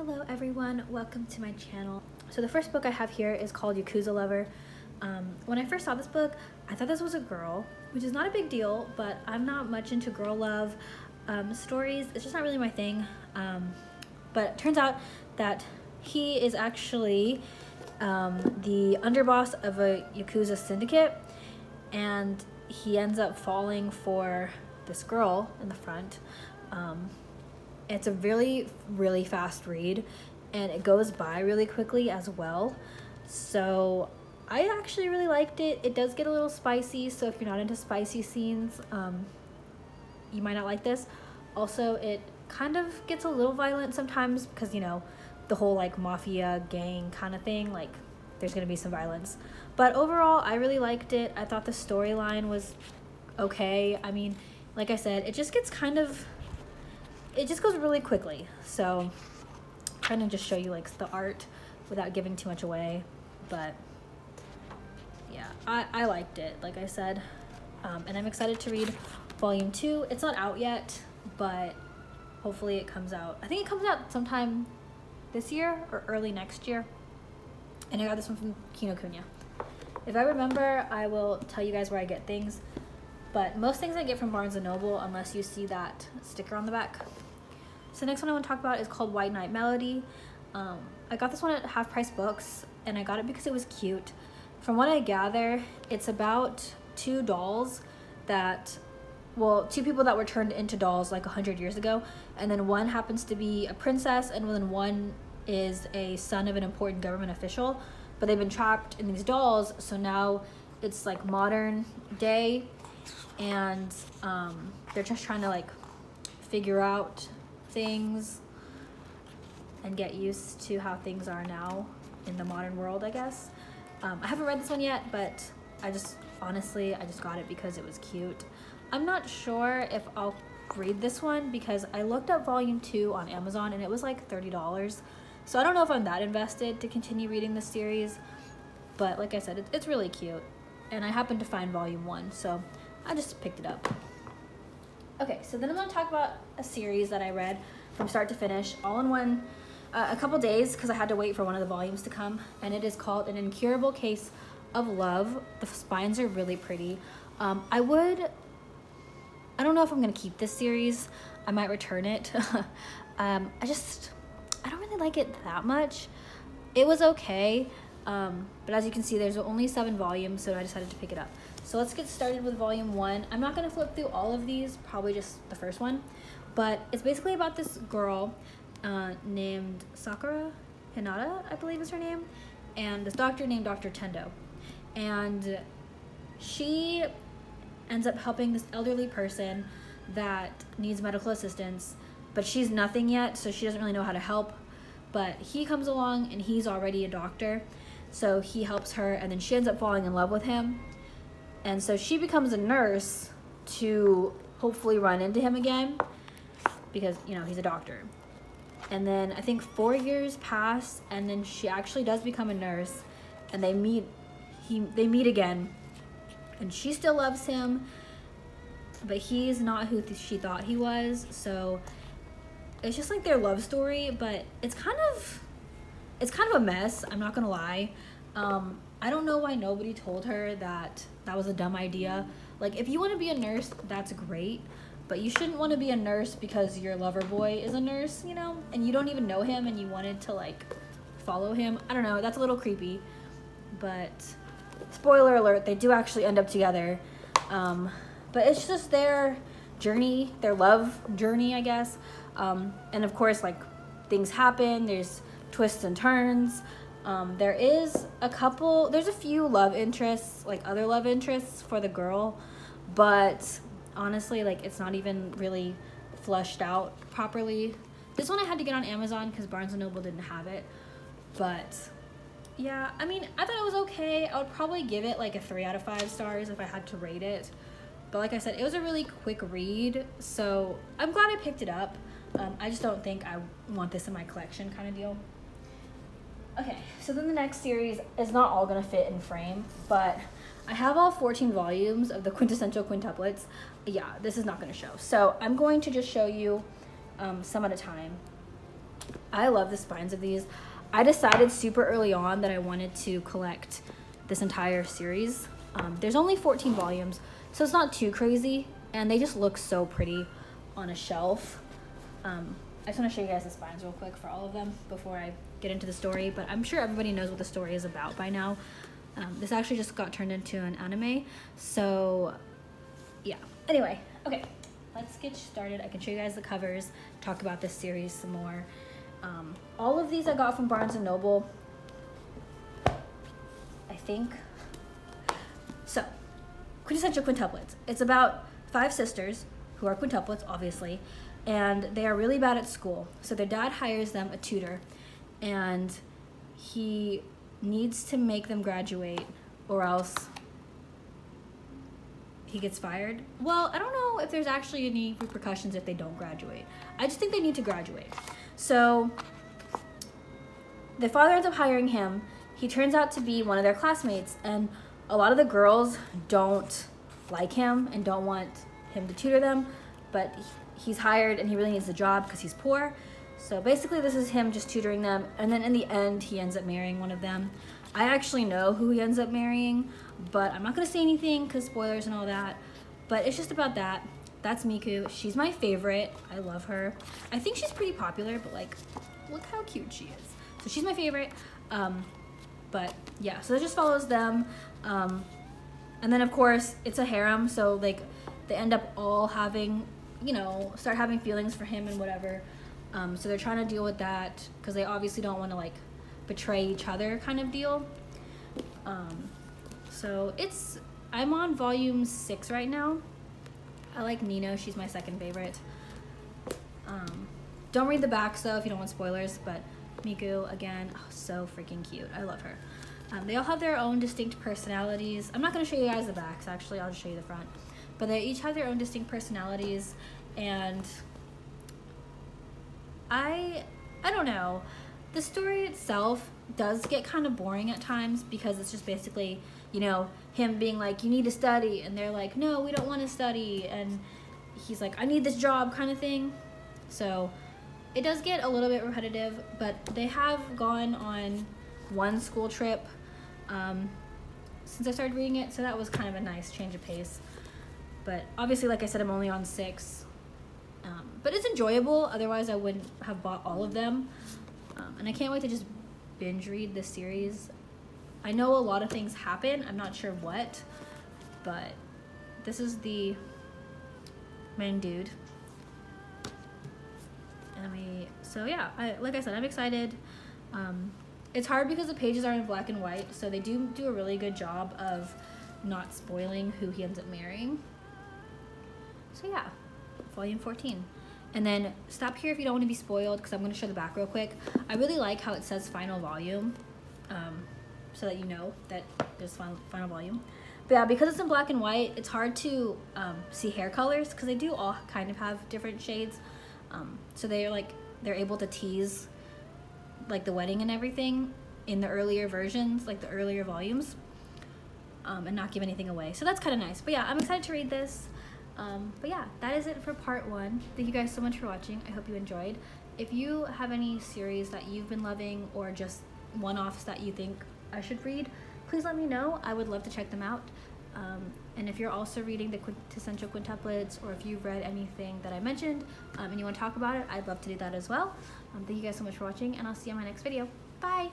Hello everyone, welcome to my channel. So the first book I have here is called Yakuza Lover. When I first saw this book, I thought this was a girl, which is not a big deal, but I'm not much into girl love stories. It's just not really my thing. But it turns out that he is actually the underboss of a Yakuza syndicate, and he ends up falling for this girl in the front. It's a really fast read, and it goes by really quickly as well. So I actually really liked it. It does get a little spicy, so if you're not into spicy scenes, you might not like this. Also, it kind of gets a little violent sometimes because, you know, the whole like mafia gang kind of thing, like there's gonna be some violence. But overall, I really liked it. I thought the storyline was okay. I mean, like I said, it just gets it just goes really quickly. So I'm trying to just show you like the art without giving too much away. But yeah, I liked it, like I said. And I'm excited to read volume 2. It's not out yet, but hopefully it comes out. I think it comes out sometime this year or early next year. And I got this one from Kinokuniya. If I remember, I will tell you guys where I get things. But most things I get from Barnes & Noble, unless you see that sticker on the back. So the next one I want to talk about is called White Night Melody. I got this one at Half Price Books, and I got it because it was cute. From what I gather, it's about two dolls two people that were turned into dolls like 100 years ago, and then one happens to be a princess, and then one is a son of an important government official, but they've been trapped in these dolls, so now it's like modern day, and they're just trying to like figure out things and get used to how things are now in the modern world, I guess. I haven't read this one yet, but I just got it because it was cute. I'm not sure if I'll read this one because I looked up volume 2 on Amazon and it was like $30. So I don't know if I'm that invested to continue reading this series, but like I said, it's really cute. And I happened to find volume 1, so I just picked it up. Okay, so then I'm going to talk about a series that I read from start to finish, all in one, a couple days, because I had to wait for one of the volumes to come, and it is called An Incurable Case of Love. The spines are really pretty. I don't know if I'm going to keep this series. I might return it. I don't really like it that much. It was okay, but as you can see, there's only 7 volumes, so I decided to pick it up. So let's get started with volume 1. I'm not going to flip through all of these, probably just the first one. But it's basically about this girl named Sakura, Hinata, I believe is her name, and this doctor named Dr. Tendo. And she ends up helping this elderly person that needs medical assistance, but she's nothing yet, so she doesn't really know how to help. But he comes along and he's already a doctor, so he helps her, and then she ends up falling in love with him. And so she becomes a nurse to hopefully run into him again because, you know, he's a doctor. And then I think 4 years pass, and then she actually does become a nurse, and they meet again, and she still loves him, but he's not who she thought he was. So it's just like their love story, but it's kind of a mess, I'm not gonna lie. I don't know why nobody told her that was a dumb idea. Like, if you want to be a nurse, that's great, but you shouldn't want to be a nurse because your lover boy is a nurse, you know, and you don't even know him and you wanted to like follow him. I don't know, that's a little creepy. But spoiler alert, they do actually end up together. But it's just their journey, their love journey, I guess. And of course, like, things happen, there's twists and turns. There's a few love interests, like other love interests for the girl, but honestly, like, it's not even really fleshed out properly. This one I had to get on Amazon because Barnes & Noble didn't have it. But yeah, I mean, I thought it was okay. I would probably give it like a 3 out of 5 stars if I had to rate it. But like I said, it was a really quick read, so I'm glad I picked it up. I just don't think I want this in my collection kind of deal. Okay, so then the next series is not all gonna fit in frame, but I have all 14 volumes of the quintessential quintuplets. Yeah, this is not gonna show. So I'm going to just show you some at a time. I love the spines of these. I decided super early on that I wanted to collect this entire series. There's only 14 volumes, so it's not too crazy, and they just look so pretty on a shelf. I just want to show you guys the spines real quick for all of them before I get into the story, but I'm sure everybody knows what the story is about by now. This actually just got turned into an anime, so yeah. Anyway, okay, let's get started. I can show you guys the covers, talk about this series some more. All of these I got from Barnes & Noble, I think. So, quintessential quintuplets. It's about 5 sisters who are quintuplets, obviously, and they are really bad at school. So their dad hires them a tutor, and he needs to make them graduate or else he gets fired. Well, I don't know if there's actually any repercussions if they don't graduate. I just think they need to graduate. So the father ends up hiring him. He turns out to be one of their classmates, and a lot of the girls don't like him and don't want him to tutor them, but he's hired and he really needs the job because he's poor. So basically this is him just tutoring them, and then in the end he ends up marrying one of them. I actually know who he ends up marrying, but I'm not gonna say anything because spoilers and all that, but it's just about that. That's Miku. She's my favorite. I love her. I think she's pretty popular, but like, look how cute she is. So she's my favorite. But yeah, so it just follows them. And then of course it's a harem, so like they end up all having, you know, start having feelings for him and whatever. So they're trying to deal with that because they obviously don't want to like betray each other kind of deal. So I'm on volume 6 right now. I like Nino, she's my second favorite. Don't read the backs though if you don't want spoilers, but Miku, again, oh, so freaking cute. I love her. They all have their own distinct personalities. I'm not going to show you guys the backs, actually, I'll just show you the front. But they each have their own distinct personalities, and I don't know. The story itself does get kind of boring at times because it's just basically, you know, him being like, you need to study, and they're like, no, we don't want to study, and he's like, I need this job kind of thing. So it does get a little bit repetitive, but they have gone on one school trip since I started reading it, so that was kind of a nice change of pace. But obviously, like I said, I'm only on 6, but it's enjoyable. Otherwise I wouldn't have bought all of them, and I can't wait to just binge read this series. I know a lot of things happen, I'm not sure what, but this is the main dude. So yeah, like I said, I'm excited. It's hard because the pages are in black and white, so they do a really good job of not spoiling who he ends up marrying. So yeah, volume 14. And then stop here if you don't want to be spoiled, because I'm going to show the back real quick. I really like how it says final volume, so that you know that there's final volume. But yeah, because it's in black and white, it's hard to see hair colors, because they do all kind of have different shades. So they're able to tease like the wedding and everything in the earlier versions, like the earlier volumes, and not give anything away. So that's kind of nice. But yeah, I'm excited to read this. But yeah, that is it for part 1. Thank you guys so much for watching. I hope you enjoyed. If you have any series that you've been loving or just one-offs that you think I should read, please let me know. I would love to check them out. And if you're also reading the quintessential quintuplets, or if you've read anything that I mentioned and you want to talk about it, I'd love to do that as well. Thank you guys so much for watching, and I'll see you in my next video. Bye!